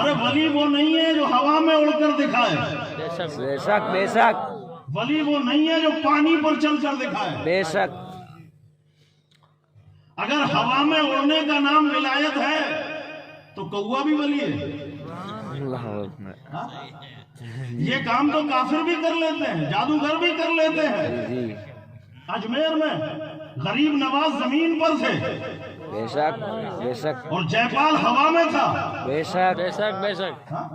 ارے ولی وہ نہیں ہے جو ہوا میں اڑ کر دکھائے، بے شک بے شک، ولی وہ نہیں ہے جو پانی پر چل کر دکھائے۔ بے شک، اگر ہوا میں اڑنے کا نام ولایت ہے تو کوا بھی ولی ہے۔ اللہ اکبر، ہاں؟ یہ کام تو کافر بھی کر لیتے ہیں، جادوگر بھی کر لیتے ہیں۔ جی اجمیر میں غریب نواز زمین پر تھے بے شک بے شک، اور جے پال ہوا میں تھا۔ بے شک بے شک بے شک، ہاں؟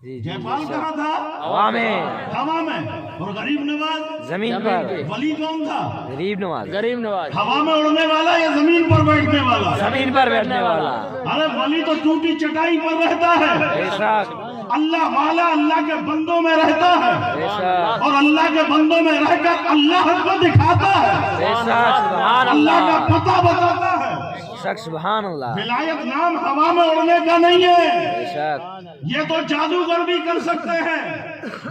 جی جے جی، پال کہاں تھا؟ ہوا میں، ہوا میں، اور غریب نواز زمین پر، ولی کون تھا؟ غریب نواز، غریب نواز، ہوا میں اڑنے والا یا زمین پر بیٹھنے والا؟ زمین پر بیٹھنے والا، ارے ولی تو ٹوٹی چٹائی پر رہتا ہے، بے شک اللہ والا اللہ کے بندوں میں رہتا ہے، بے شک اور اللہ کے بندوں میں رہ کر اللہ کو دکھاتا ہے، بے شک، سبحان اللہ کا اللہ، پتہ بتاتا ہے۔ بے شک سبحان اللہ، ولایت نام ہوا میں اڑنے کا نہیں ہے، بے شک، یہ تو جادوگر بھی کر سکتے ہیں۔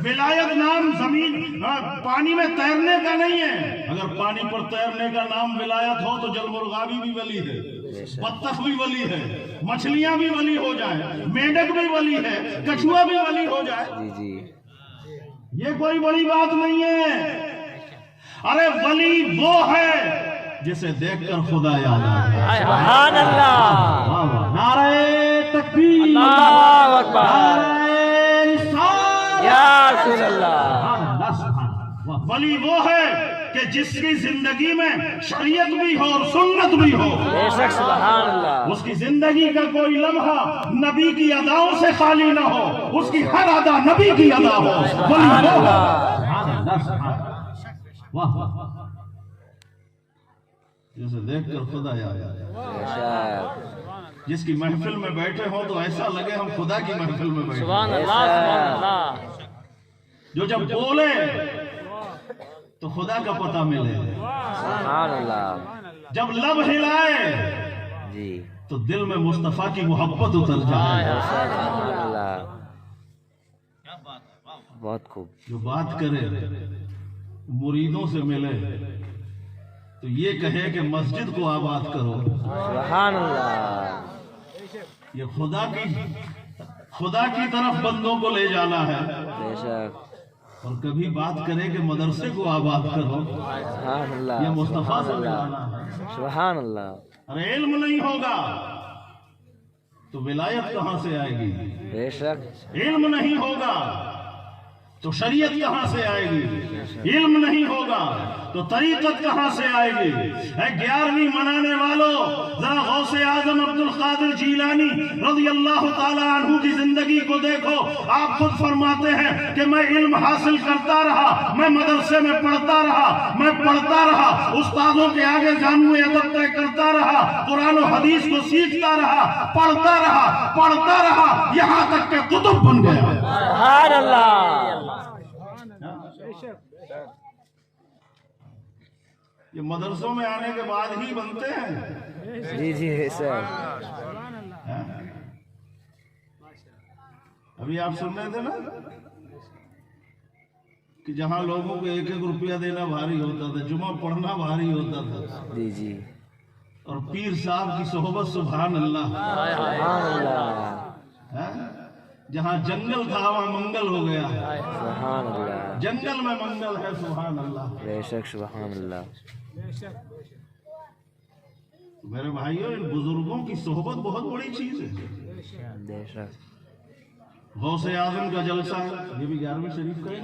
ولایت نام زمین پانی میں تیرنے کا نہیں ہے، اگر پانی پر تیرنے کا نام ولایت ہو تو جل مرغابی بھی ولی ہے، بطخ بھی ولی ہے، مچھلیاں بھی ولی ہو جائیں، میڈک بھی ولی ہے، کچھوا بھی ولی ہو جائے، جی جی، یہ کوئی بڑی بات نہیں ہے۔ ارے ولی وہ ہے جسے دیکھ کر خدا یاد آئے۔ سبحان اللہ، نعرہ تکبیر، اللہ اکبر، نعرہ رسالت، یا رسول اللہ، ولی وہ ہے کہ جس کی زندگی میں شریعت بھی ہو اور سنت بھی ہو، بے شک سبحان اللہ، اس کی زندگی کا کوئی لمحہ نبی کی اداؤں سے خالی نہ ہو، اس کی ہر ادا نبی کی ادا ہو، ولی وہ ہے۔ واہ جسے دیکھ کر خدا یاد آئے، بے شک، جس کی محفل میں بیٹھے ہوں تو ایسا لگے ہم خدا کی محفل میں بیٹھے، سبحان اللہ، سبحان اللہ، جو جب بولے تو خدا کا پتہ ملے، سبحان اللہ، جب لب ہلائے جی، تو دل میں مصطفیٰ کی محبت اتر جائے، سبحان اللہ، بہت خوب، جو بات کرے مریدوں سے ملے تو یہ کہے کہ مسجد کو آباد کرو، سبحان اللہ، یہ خدا کی طرف بندوں کو لے جانا ہے، بے شک، اور کبھی بات کرے کہ مدرسے کو آباد کرو، سبحان اللہ، یہ مصطفیٰ سے سبحان ملانا اللہ، ہے۔ سبحان اللہ، ارے علم نہیں ہوگا تو ولایت کہاں سے آئے گی؟ بے شک، علم نہیں ہوگا تو شریعت کہاں سے آئے گی؟ علم نہیں ہوگا تو طریقت کہاں سے آئے گی؟ اے 11ویں منانے والوں، ذرا غوث اعظم عبد القادر جیلانی رضی اللہ تعالی عنہ کی زندگی کو دیکھو، آپ خود فرماتے ہیں کہ میں علم حاصل کرتا رہا، میں مدرسے میں پڑھتا رہا، میں پڑھتا رہا، استادوں کے آگے جانو ادب طے کرتا رہا، قرآن و حدیث کو سیکھتا رہا، پڑھتا رہا، یہاں تک کہ قطب بن گیا۔ سبحان اللہ، یہ مدرسوں میں آنے کے بعد ہی بنتے ہیں۔ جی جی سر، ابھی آپ سن رہے تھے نا کہ جہاں لوگوں کو 1-1 روپیہ دینا بھاری ہوتا تھا، جمعہ پڑھنا بھاری ہوتا تھا، جی جی، اور پیر صاحب کی صحبت سبحان اللہ، سبحان اللہ، جہاں جنگل تھا وہاں منگل ہو گیا، سبحان اللہ، جنگل میں منگل ہے، سبحان اللہ۔ بے شک سبحان اللہ، میرے بھائیوں، ان بزرگوں کی صحبت بہت بڑی چیز ہے۔ بے شک، غوث اعظم کا جلسہ ہے، یہ بھی 11ویں شریف کا ہے،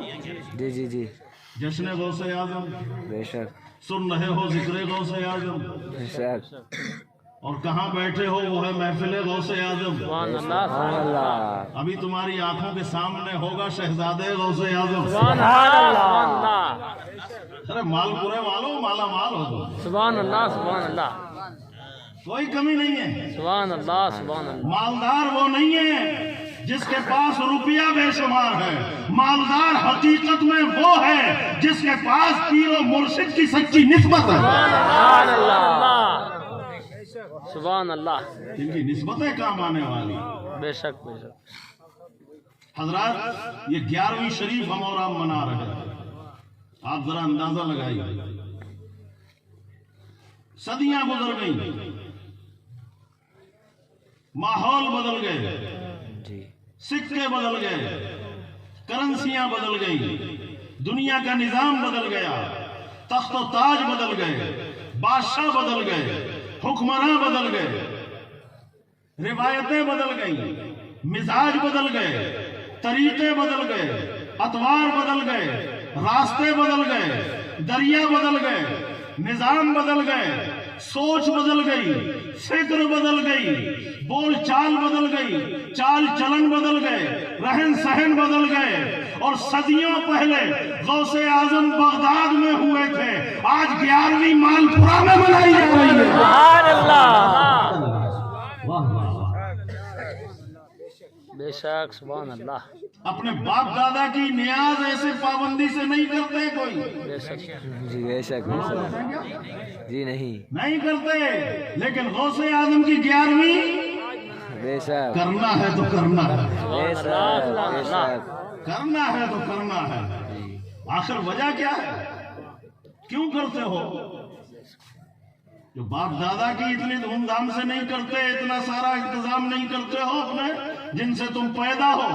جی جی جی، جشن غوث اعظم، بے شک، سن رہے ہو ذکر غوث اعظم، بے شک، اور کہاں بیٹھے ہو وہ ہے محفل غوث اعظم۔ سبحان اللہ، ابھی تمہاری آنکھوں کے سامنے ہوگا شہزادے غوث اعظم۔ سبحان اللہ، ارے مال پورے والوں مالا مال ہو، سبحان اللہ، سبحان اللہ، کوئی کمی نہیں ہے۔ سبحان اللہ، سبحان اللہ، مالدار وہ نہیں ہے جس کے پاس روپیہ بے شمار ہے، مالدار حقیقت میں وہ ہے جس کے پاس پیر و مرشد کی سچی نسبت ہے، سبحان اللہ، سبحان اللہ، جن کی نسبتیں کام آنے والی۔ بے شک، بے شک، حضرات، یہ 11ویں شریف ہم اور آپ منا رہے ہیں، آپ ذرا اندازہ لگائیے، صدیاں گزر گئیں، ماحول بدل گئے، جی سکے بدل گئے، کرنسیاں بدل گئی، دنیا کا نظام بدل گیا، تخت و تاج بدل گئے، بادشاہ بدل گئے، حکمراں بدل گئے، روایتیں بدل گئیں، مزاج بدل گئے، طریقے بدل گئے، اطوار بدل گئے، راستے بدل گئے، دریا بدل گئے، نظام بدل گئے، سوچ بدل گئی، فکر بدل گئی، بول چال بدل گئی، چال چلن بدل گئے، رہن سہن بدل گئے، اور صدیوں پہلے غوث اعظم بغداد میں ہوئے تھے، آج 11ویں مالپورہ میں منائی جا رہی ہے۔ سبحان اللہ، واہ واہ واہ۔ بے شک سبحان اللہ، اپنے باپ دادا کی نیاز ایسے پابندی سے نہیں کرتے کوئی، بے شک جی بے شک بے شک جی نہیں کرتے، لیکن غوث اعظم کی 11ویں بے شک کرنا ہے تو کرنا ہے، بے شک بے شک کرنا ہے تو کرنا ہے۔ آخر وجہ کیا ہے؟ کیوں کرتے ہو؟ جو باپ دادا کی اتنی دھوم دھام سے نہیں کرتے، اتنا سارا انتظام نہیں کرتے ہو اپنے جن سے تم پیدا ہو،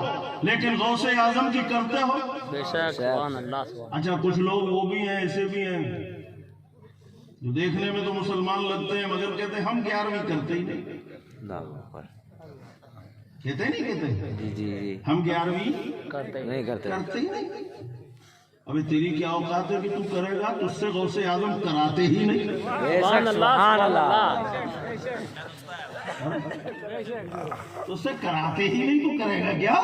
لیکن غوث اعظم کی کرتے ہو۔ بے شک سبحان اللہ، سبحان اچھا کچھ لوگ وہ بھی ہیں، ایسے بھی ہیں جو دیکھنے میں تو مسلمان لگتے ہیں مگر کہتے ہیں ہم 11ویں کرتے ہی نہیں، اللہ اکبر کہتے نہیں کہتے جی جی جی ہم 11ویں اللہ، کرتے ہیں نہیں کرتے کرتے ہی نہیں۔ ابھی تیری کیا اوقات ہے کہ تو کرے گا؟ تجھ سے غوث اعظم کراتے ہی نہیں۔ بے سبحان شک اللہ، سبحان سبحان اللہ اللہ، تجھ سے کراتے ہی نہیں، تو کرے گا کیا؟